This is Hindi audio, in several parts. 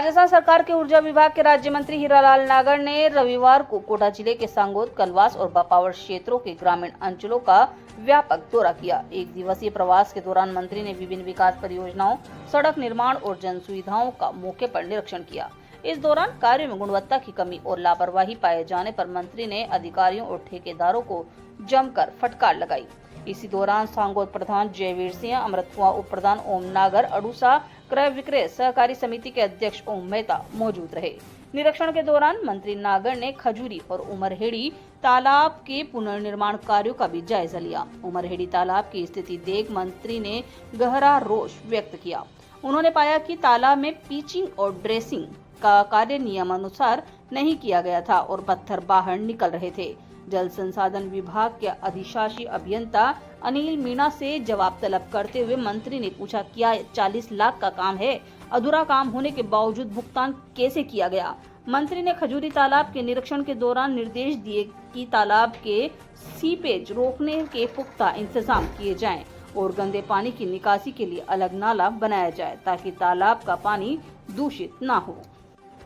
राजस्थान सरकार के ऊर्जा विभाग के राज्य मंत्री हीरालाल नागर ने रविवार को कोटा जिले के सांगोद, कलवास और बापावर क्षेत्रों के ग्रामीण अंचलों का व्यापक दौरा किया। एक दिवसीय प्रवास के दौरान मंत्री ने विभिन्न विकास परियोजनाओं, सड़क निर्माण और जन सुविधाओं का मौके पर निरीक्षण किया। इस दौरान कार्यों में गुणवत्ता की कमी और लापरवाही पाए जाने पर मंत्री ने अधिकारियों और ठेकेदारों को जमकर फटकार लगाई। इसी दौरान सांगोद प्रधान जयवीर सिंह, अमृतकुआं उप प्रधान ओम नागर, अड़ूसा क्रय विक्रय सहकारी समिति के अध्यक्ष ओम मेहता मौजूद रहे। निरीक्षण के दौरान मंत्री नागर ने खजूरी और उमरहेड़ी तालाब के पुनर्निर्माण कार्यों का भी जायजा लिया। उमरहेड़ी तालाब की स्थिति देख मंत्री ने गहरा रोष व्यक्त किया। उन्होंने पाया कि तालाब में पिचिंग और ड्रेसिंग का कार्य नियमानुसार नहीं किया गया था और पत्थर बाहर निकल रहे थे। जल संसाधन विभाग के अधिशासी अभियंता अनिल मीणा से जवाब तलब करते हुए मंत्री ने पूछा, क्या 40 लाख का काम है? अधूरा काम होने के बावजूद भुगतान कैसे किया गया? मंत्री ने खजूरी तालाब के निरीक्षण के दौरान निर्देश दिए कि तालाब के सीपेज रोकने के पुख्ता इंतजाम किए जाएं और गंदे पानी की निकासी के लिए अलग नाला बनाया जाए ताकि तालाब का पानी दूषित न हो।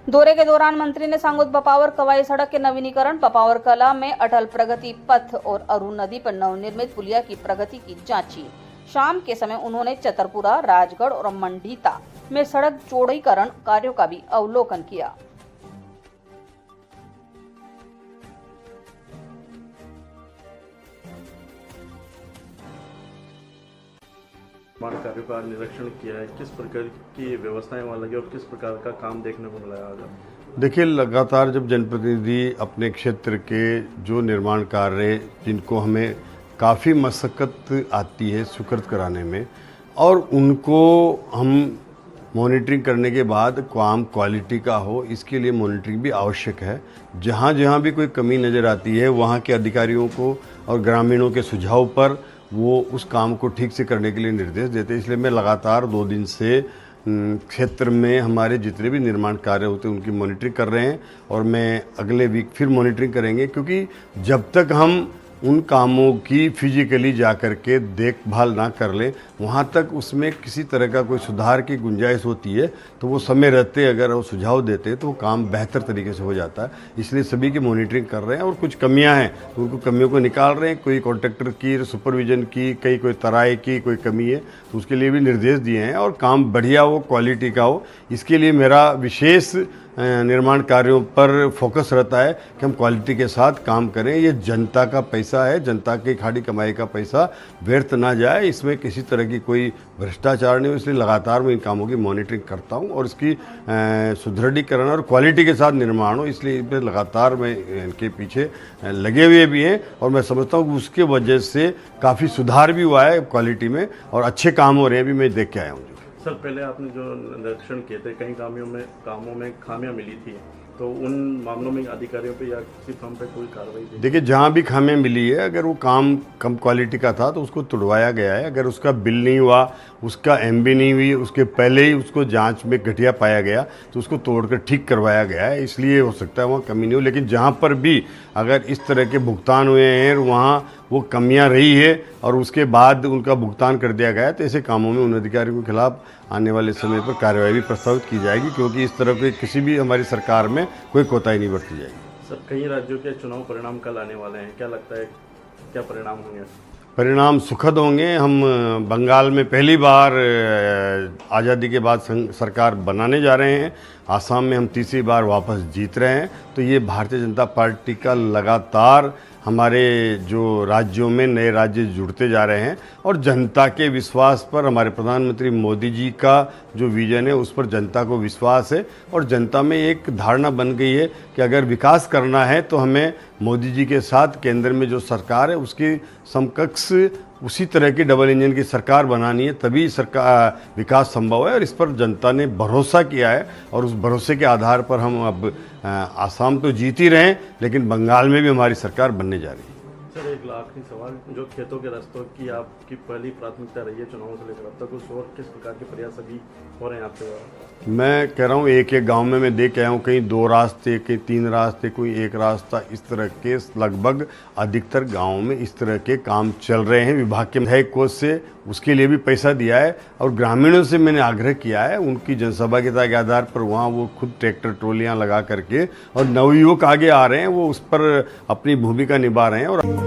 दौरे के दौरान मंत्री ने सांगोद बापावर कवाई सड़क के नवीनीकरण, बापावर कला में अटल प्रगति पथ और अरुण नदी पर नवनिर्मित पुलिया की प्रगति की जांची। शाम के समय उन्होंने चतरपुरा, राजगढ़ और मंडीता में सड़क चौड़ीकरण कार्यों का भी अवलोकन किया। निर्माण कार्यों का निरीक्षण किया है, किस प्रकार की व्यवस्थाएं वहाँ लगी और किस प्रकार का काम देखने को मिला आज? देखिए, लगातार जब जनप्रतिनिधि अपने क्षेत्र के जो निर्माण कार्य जिनको हमें काफ़ी मशक्क़त आती है स्वीकृत कराने में, और उनको हम मॉनिटरिंग करने के बाद काम क्वालिटी का हो, इसके लिए मॉनिटरिंग भी आवश्यक है। जहाँ जहाँ भी कोई कमी नज़र आती है वहाँ के अधिकारियों को और ग्रामीणों के सुझाव पर वो उस काम को ठीक से करने के लिए निर्देश देते हैं। इसलिए मैं लगातार 2 दिन से क्षेत्र में हमारे जितने भी निर्माण कार्य होते हैं उनकी मॉनिटरिंग कर रहे हैं और मैं अगले वीक फिर मॉनिटरिंग करेंगे, क्योंकि जब तक हम उन कामों की फिजिकली जा कर के देखभाल ना कर लें वहाँ तक उसमें किसी तरह का कोई सुधार की गुंजाइश होती है तो वो समय रहते अगर वो सुझाव देते हैं तो वो काम बेहतर तरीके से हो जाता है। इसलिए सभी की मॉनिटरिंग कर रहे हैं और कुछ कमियां हैं तो उनको कमियों को निकाल रहे हैं। कोई कॉन्ट्रैक्टर की सुपरविजन की, कोई तराई की कोई कमी है तो उसके लिए भी निर्देश दिए हैं और काम बढ़िया हो, क्वालिटी का हो। इसके लिए मेरा विशेष निर्माण कार्यों पर फोकस रहता है कि हम क्वालिटी के साथ काम करें। ये जनता का पैसा है, जनता की खाड़ी कमाई का पैसा व्यर्थ ना जाए, इसमें किसी तरह की कोई भ्रष्टाचार नहीं हो। इसलिए लगातार मैं इन कामों की मॉनिटरिंग करता हूं और इसकी सुदृढ़ीकरण और क्वालिटी के साथ निर्माण हो, इसलिए इसमें लगातार मैं इनके पीछे लगे हुए भी हैं और मैं समझता हूँ कि उसके वजह से काफ़ी सुधार भी हुआ है क्वालिटी में और अच्छे काम हो रहे हैं, भी मैं देख के आया हूँ। सर, पहले आपने जो निरीक्षण किए थे कई कामों में खामियां मिली थी, तो उन मामलों में अधिकारियों पे या किसी फर्म पे कोई कार्रवाई? देखिए, जहाँ भी खामियां मिली है, अगर वो काम कम क्वालिटी का था तो उसको तुड़वाया गया है। अगर उसका बिल नहीं हुआ, उसका एमबी नहीं हुई, उसके पहले ही उसको जांच में घटिया पाया गया तो उसको तोड़कर ठीक करवाया गया है। इसलिए हो सकता है वहाँ कमी नहीं हो, लेकिन जहाँ पर भी अगर इस तरह के भुगतान हुए हैं वहाँ वो कमियां रही है और उसके बाद उनका भुगतान कर दिया गया है तो ऐसे कामों में उन अधिकारियों के खिलाफ आने वाले समय पर कार्रवाई भी प्रस्तावित की जाएगी, क्योंकि इस तरह के किसी भी हमारी सरकार में कोई कोताही नहीं बरती जाएगी। सर, कई राज्यों के चुनाव परिणाम कल आने वाले हैं, क्या लगता है क्या परिणाम होंगे? परिणाम सुखद होंगे। हम बंगाल में पहली बार आज़ादी के बाद सरकार बनाने जा रहे हैं। आसाम में हम तीसरी बार वापस जीत रहे हैं। तो ये भारतीय जनता पार्टी का लगातार हमारे जो राज्यों में नए राज्य जुड़ते जा रहे हैं और जनता के विश्वास पर हमारे प्रधानमंत्री मोदी जी का जो विजन है उस पर जनता को विश्वास है और जनता में एक धारणा बन गई है कि अगर विकास करना है तो हमें मोदी जी के साथ केंद्र में जो सरकार है उसकी समकक्ष उसी तरह की डबल इंजन की सरकार बनानी है, तभी सरकार विकास संभव है और इस पर जनता ने भरोसा किया है और उस भरोसे के आधार पर हम अब आसाम तो जीत ही रहे हैं लेकिन बंगाल में भी हमारी सरकार बनने जा रही है। सर, एक एक आखिरी सवाल, जो खेतों के रास्तों की आपकी पहली प्राथमिकता रही है चुनावों से लेकर अब तक, उस और किस प्रकार के प्रयास अभी हो रहे हैं आपके द्वारा? मैं कह रहा हूँ एक एक गांव में मैं देख के आया हूँ, कहीं 2 रास्ते, कहीं 3 रास्ते, कोई एक रास्ता, इस तरह के लगभग अधिकतर गांवों में इस तरह के काम चल रहे हैं। विभाग के विधायक कोष से उसके लिए भी पैसा दिया है और ग्रामीणों से मैंने आग्रह किया है, उनकी जनसहभागिता के आधार पर वहाँ वो खुद ट्रैक्टर ट्रॉलियाँ लगा करके, और नवयुवक आगे आ रहे हैं, वो उस पर अपनी भूमिका निभा रहे हैं। और